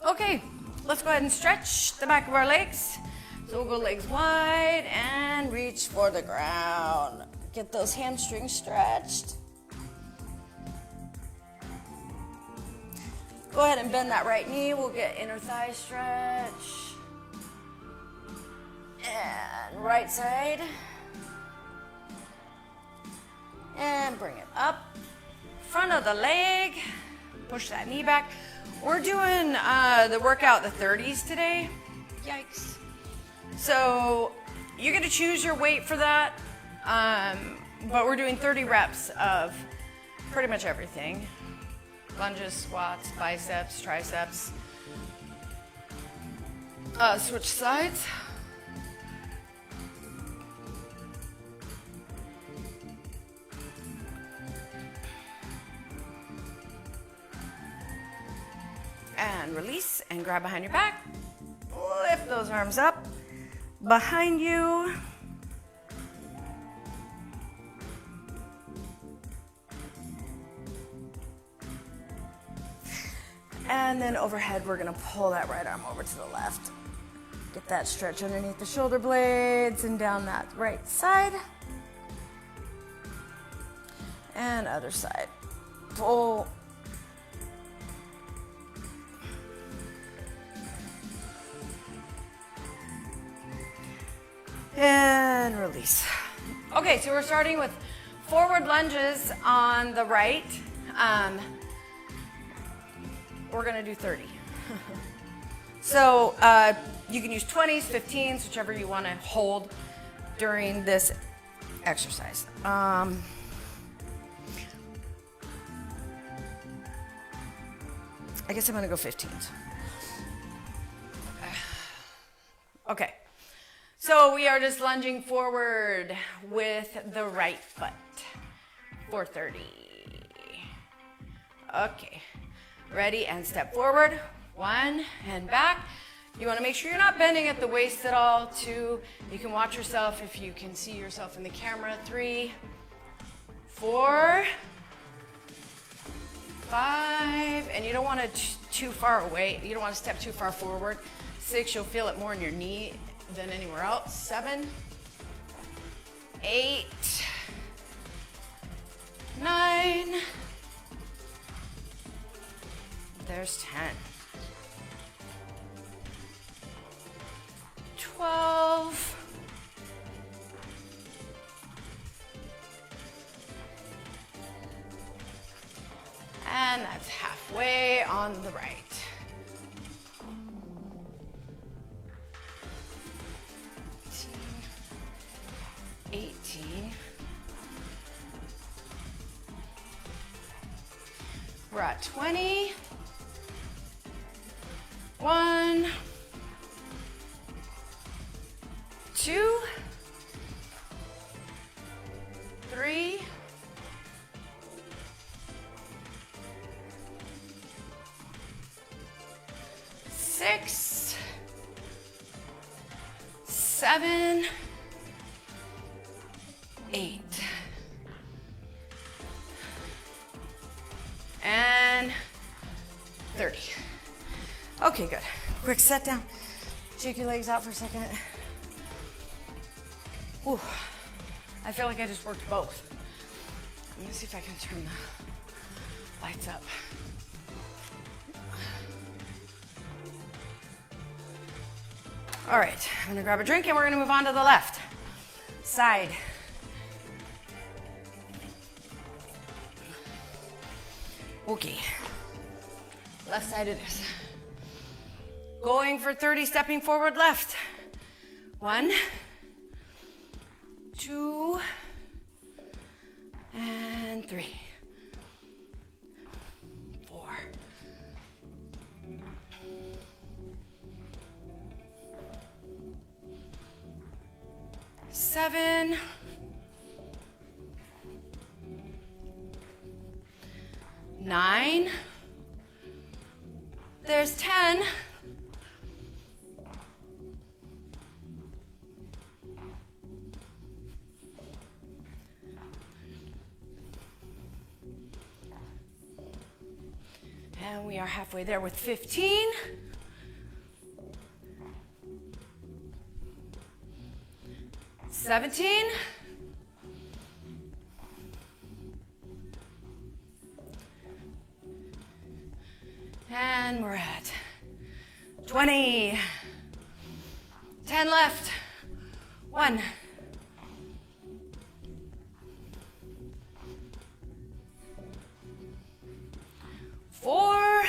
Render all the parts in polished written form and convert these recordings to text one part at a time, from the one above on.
Okay, let's go ahead and stretch the back of our legs. So we'll go legs wide and reach for the ground. Get those hamstrings stretched. Go ahead and bend that right knee. We'll get inner thigh stretch. And right side. And bring it up. Front of the leg. Push that knee back. We're doing the workout, the 30s today. Yikes. So you're going to choose your weight for that. But we're doing 30 reps of pretty much everything. Lunges, squats, biceps, triceps. Switch sides. And release and grab behind your back. Lift those arms up behind you. And then overhead, we're gonna pull that right arm over to the left. Get that stretch underneath the shoulder blades and down that right side. And other side. Pull. And release. Okay, so we're starting with forward lunges on the right. We're gonna do 30. So you can use 20s, 15s, whichever you wanna hold during this exercise. I guess I'm gonna go 15s. Okay. So we are just lunging forward with the right foot for 30. Okay, ready and step forward. 1 and back. You want to make sure you're not bending at the waist at all. 2, you can watch yourself if you can see yourself in the camera. 3, 4, 5, and you don't want to too far away. You don't want to step too far forward. 6, you'll feel it more in your knee than anywhere else. 7, 8, 9, there's 10, 12, and that's halfway on the right. 18. We're at 20. 1, 2, 3, 6, 7, 8, and 30. Okay, good. Quick set down. Shake your legs out for a second. Ooh, I feel like I just worked both. Let me see if I can turn the lights up. All right, I'm gonna grab a drink and we're gonna move on to the left side. Okay, left side it is. Going for 30, stepping forward left. 1, 2, and 3, 4, 7, 9, there's 10, 15. We are halfway there with 15. 17. And we're at 20. 10 left. 1. 4.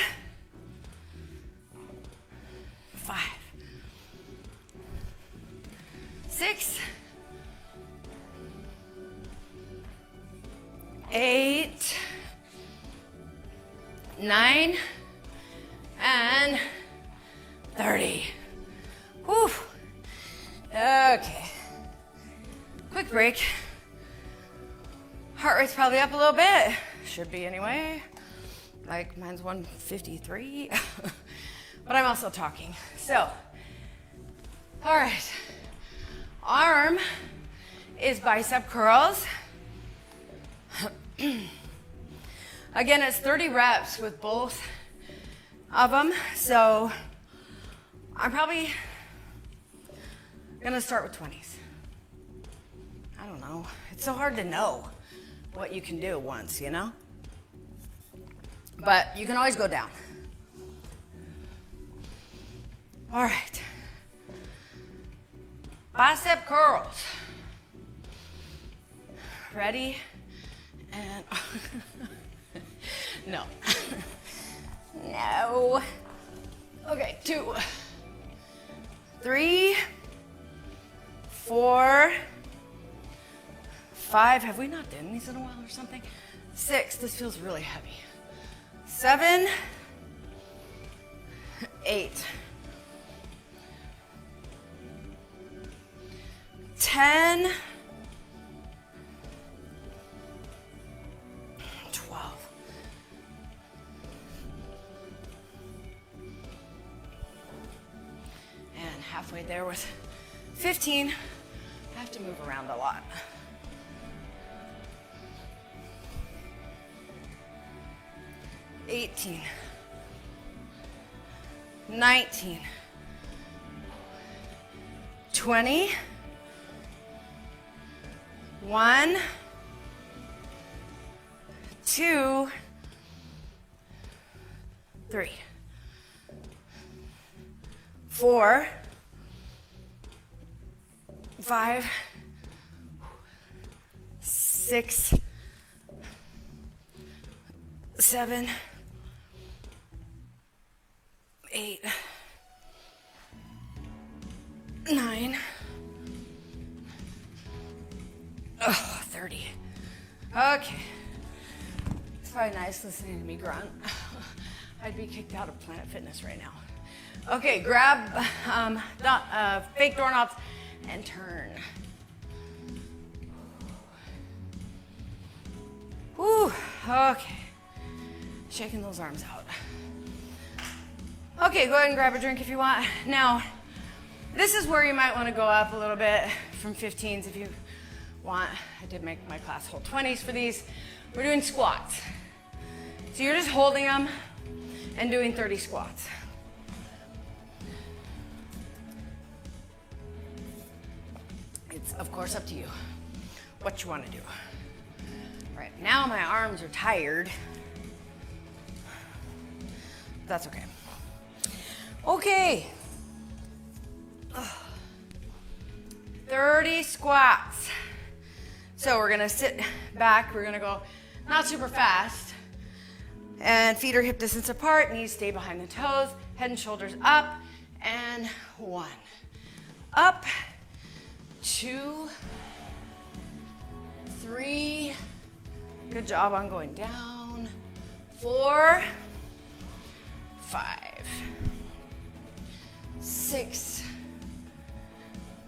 5. 6. 8. 9. And 30. Whew. Okay. Quick break. Heart rate's probably up a little bit. Should be anyway. Like mine's 153. But I'm also talking. So, all right. Arm is bicep curls. Again, it's 30 reps with both of them. So I'm probably gonna start with 20s. I don't know. It's so hard to know what you can do once, you know? But you can always go down. All right. Bicep curls. Ready? And no. No. Okay, 2, 3, 4, 5. Have we not done these in a while or something? 6. This feels really heavy. 7, 8, 10, 12. And halfway there with 15. I have to move around a lot. 18, 19, 20, 1, 2, 3, 4, 5, 6, 7, 8, 9, 30. Okay. It's probably nice listening to me grunt. I'd be kicked out of Planet Fitness right now. Okay, grab fake doorknobs and turn. Whew, okay. Shaking those arms out. Okay, go ahead and grab a drink if you want. Now, this is where you might want to go up a little bit from 15s if you want. I did make my class hold 20s for these. We're doing squats. So you're just holding them and doing 30 squats. It's, of course, up to you what you want to do. All right, now my arms are tired. That's okay. Okay. 30 squats. So we're gonna sit back. We're gonna go not super fast. And feet are hip distance apart. Knees stay behind the toes. Head and shoulders up. And 1. Up. 2. 3. Good job on going down. 4. 5. 6,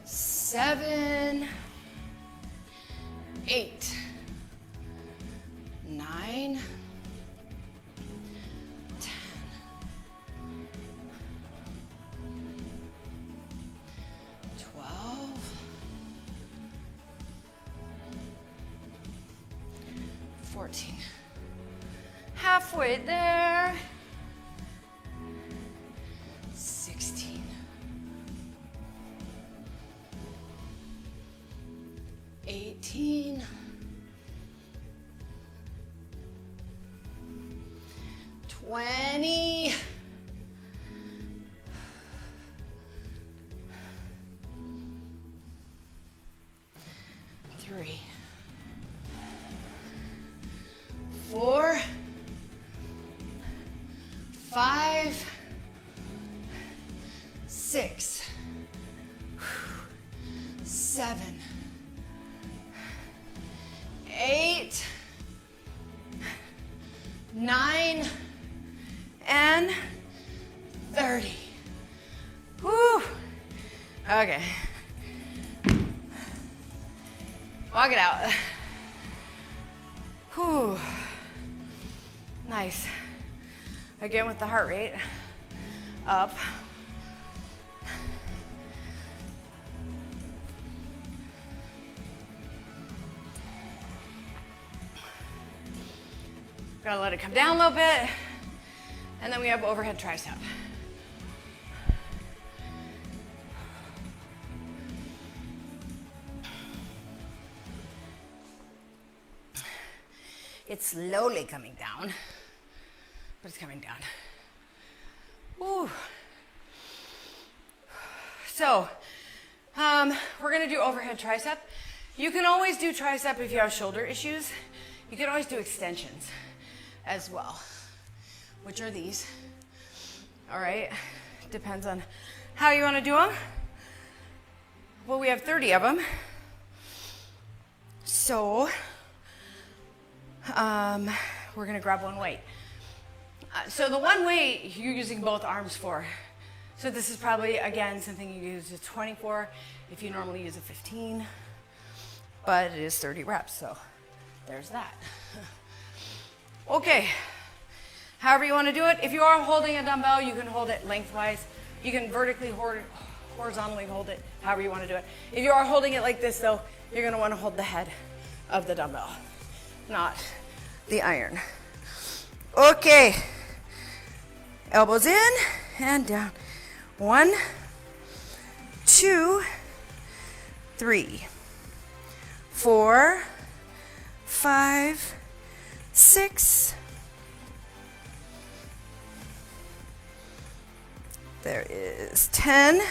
7, 8, 9, 10, 12, 14. Halfway there. 16. 18, 20, 3, 4, 5, 6, 7, 8, 9, and 30. Whew. Okay. Walk it out. Whew. Nice. Again with the heart rate up. Gotta let it come down a little bit. And then we have overhead tricep. It's slowly coming down, but it's coming down. Woo. So, we're gonna do overhead tricep. You can always do tricep if you have shoulder issues. You can always do extensions as well, which are these. All right, depends on how you wanna do them. Well, we have 30 of them. So, we're gonna grab one weight. So the one weight you're using both arms for. So this is probably, again, something you use a 20 for if you normally use a 15, but it is 30 reps, so there's that. Okay, however you wanna do it. If you are holding a dumbbell, you can hold it lengthwise. You can vertically horizontally hold it, however you wanna do it. If you are holding it like this though, you're gonna wanna hold the head of the dumbbell, not the iron. Okay, elbows in and down. 1, 2, 3, 4, 5, 6. There is 10.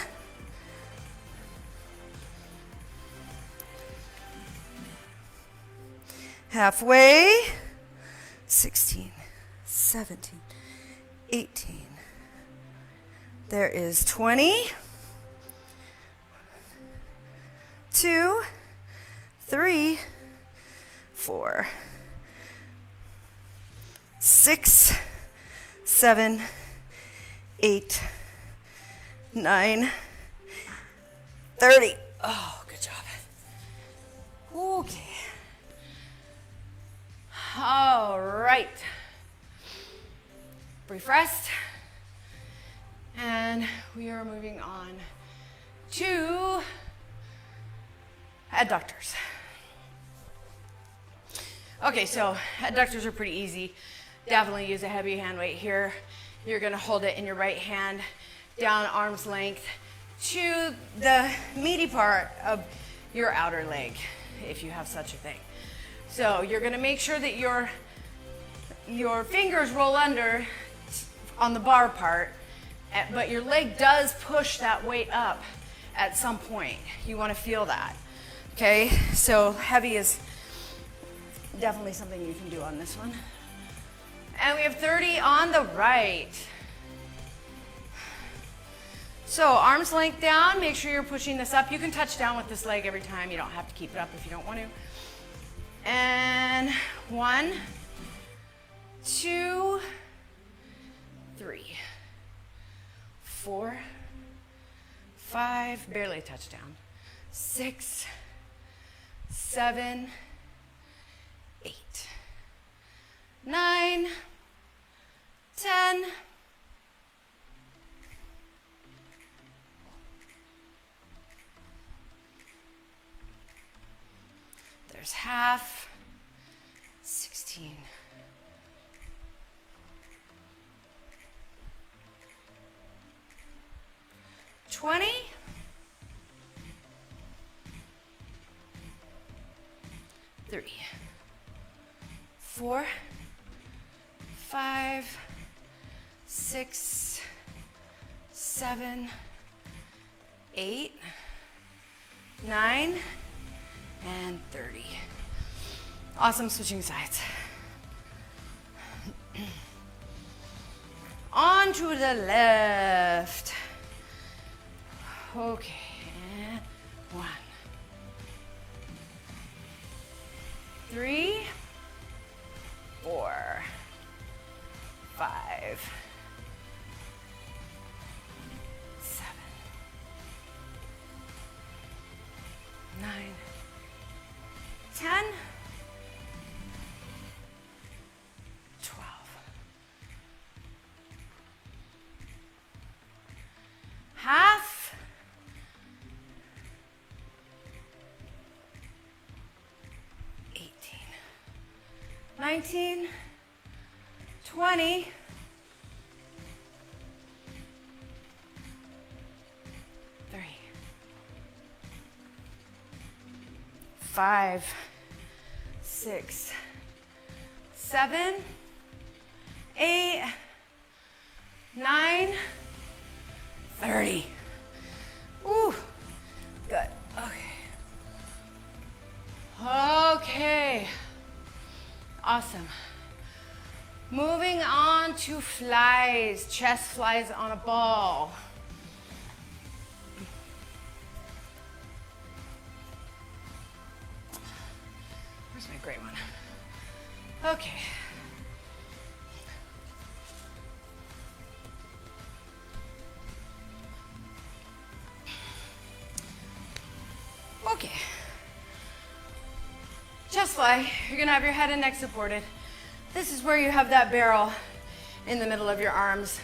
Halfway. 16, 17, 18. There is 20. 2, 3, 4, 6, 7, 8, 9, 30. Oh, good job. Okay. All right. Brief rest. And we are moving on to adductors. Okay, so adductors are pretty easy. Definitely use a heavy hand weight here. You're gonna hold it in your right hand, down arm's length to the meaty part of your outer leg, if you have such a thing. So you're gonna make sure that your fingers roll under on the bar part, but your leg does push that weight up at some point. You wanna feel that, okay? So heavy is definitely something you can do on this one. And we have 30 on the right. So arms length down, make sure you're pushing this up. You can touch down with this leg every time. You don't have to keep it up if you don't want to. And 1, 2, 3, 4, 5, barely touch down, 6, 7, 8, 9, 10, there's half, 16, 20, 3, 4, 5, 6, 7, 8, 9, and 30. Awesome, switching sides. On to the left. Okay, and 1, 3, 4, 5, 7, 9, 10, 12. Half. 18, 19, 20, 3, 5, 6, 7, 8, 9, 30. Ooh, good. Okay. Okay. Awesome. Moving on to flies, chest flies on a ball. Where's my gray one? Okay. Okay. Chest fly, you're gonna have your head and neck supported. This is where you have that barrel in the middle of your arms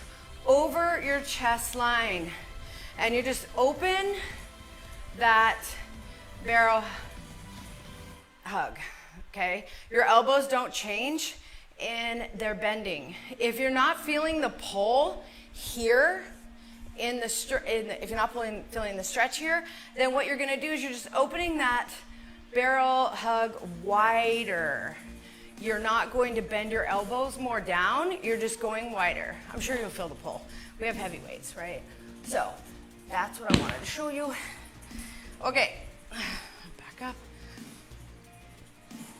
over your chest line. And you just open that barrel hug, okay? Your elbows don't change in their bending. If you're not feeling the pull here, if you're not feeling the stretch here, then what you're gonna do is you're just opening that barrel hug wider. You're not going to bend your elbows more down, you're just going wider. I'm sure you'll feel the pull. We have heavy weights, right? So that's what I wanted to show you. Okay, back up.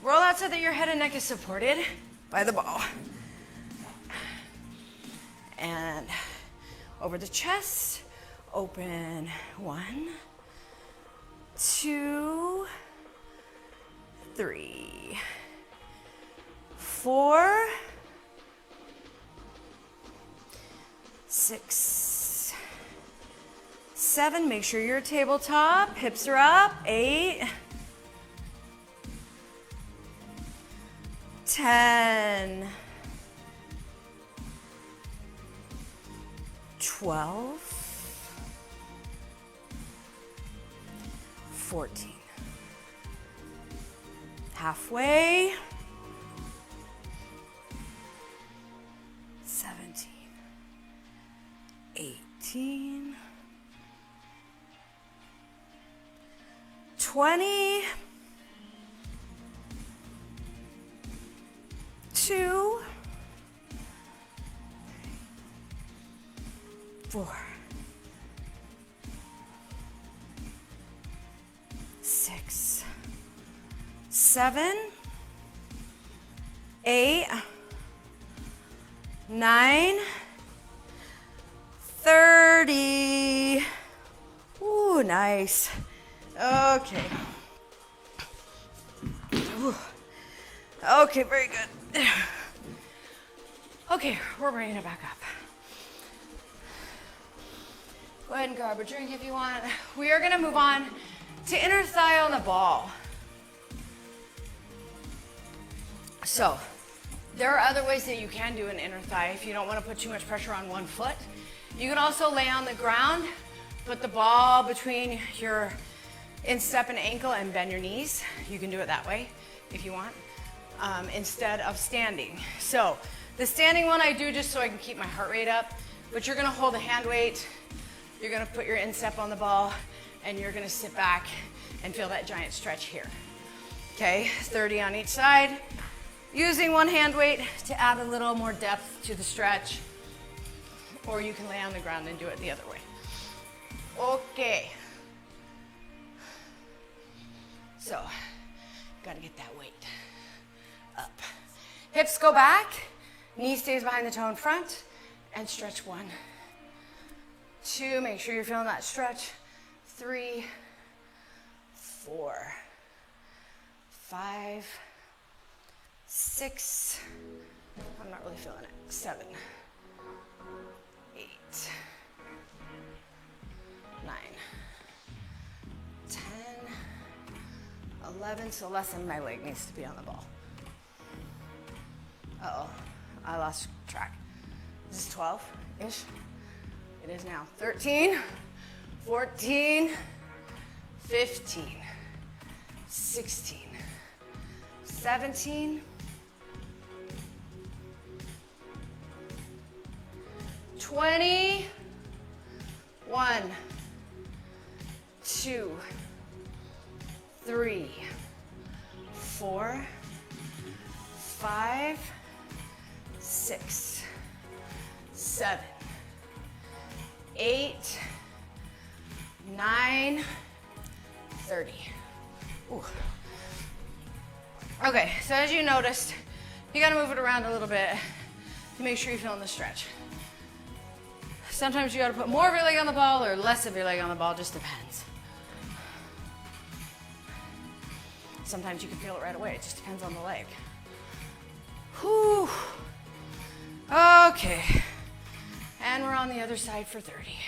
Roll out so that your head and neck is supported by the ball. And over the chest, open 1, 2, 3, 4, 6, 7. Make sure you're tabletop, hips are up. 8, 10, 12, 14. Halfway. 17, 18, 20, 2, 4, 6, 7, 8, 9, 30. Ooh, nice. Okay. Ooh. Okay, very good. Okay, we're bringing it back up. Go ahead and grab a drink if you want. We are gonna move on to inner thigh on the ball. So, there are other ways that you can do an inner thigh if you don't want to put too much pressure on one foot. You can also lay on the ground, put the ball between your instep and ankle and bend your knees. You can do it that way if you want, instead of standing. So the standing one I do just so I can keep my heart rate up, but you're gonna hold a hand weight, you're gonna put your instep on the ball, and you're gonna sit back and feel that giant stretch here. Okay, 30 on each side. Using one hand weight to add a little more depth to the stretch. Or you can lay on the ground and do it the other way. Okay. So, gotta get that weight up. Hips go back, knee stays behind the toe in front, and stretch 1, 2, make sure you're feeling that stretch. 3, 4, 5, 6, I'm not really feeling it, 7, 8, 9, 10, 11, so less than my leg needs to be on the ball. Uh-oh, I lost track. This is 12-ish. It is now 13, 14, 15, 16, 17, 20, 1, 2, 3, 4, 5, 6, 7, 8, 9, 30. Ooh. Okay, so as you noticed, you gotta move it around a little bit to make sure you're feeling the stretch. Sometimes you gotta put more of your leg on the ball or less of your leg on the ball, just depends. Sometimes you can feel it right away, it just depends on the leg. Whew. Okay, and we're on the other side for 30.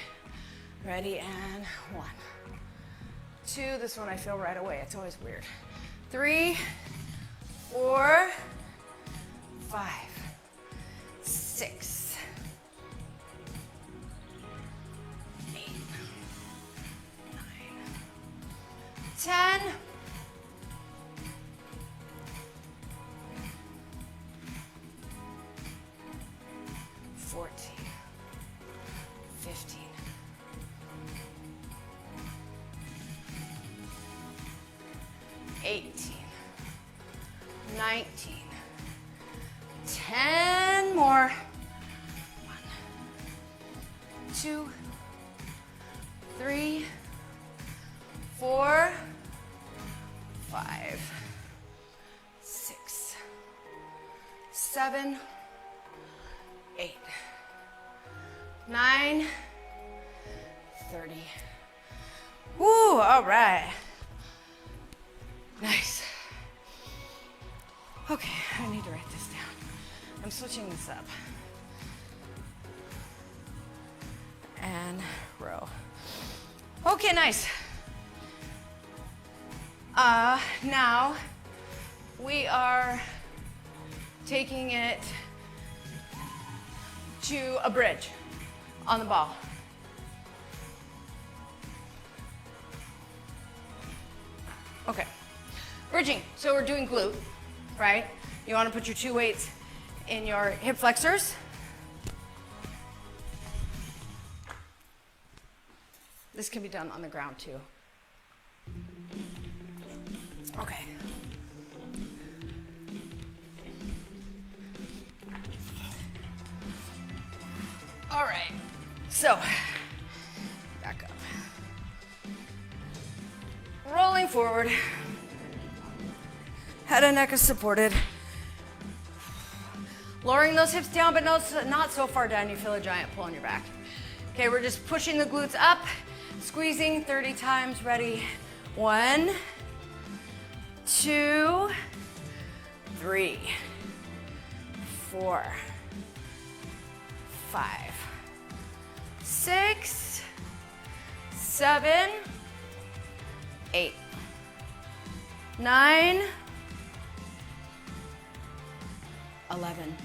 Ready, and 1, 2, this one I feel right away, it's always weird. 3, 4, 5, 6, 8, 9, 10, 14, 15, 18, 19, 10 more. 1, 2, 3, 4, 5, 6, 7, 8, 9, 30. Woo, all right. Nice. Okay, I need to write this down. I'm switching this up. And row. Okay, nice. Now we are taking it to a bridge on the ball. Okay, bridging, so we're doing glute, right? You wanna put your 2 weights in your hip flexors. This can be done on the ground too. Okay. All right, so back up. Rolling forward. Head and neck is supported. Lowering those hips down, but not so far down you feel a giant pull on your back. Okay, we're just pushing the glutes up, squeezing 30 times. Ready? 1, 2, 3, 4, 5, 6, 7, 8, 9, 11,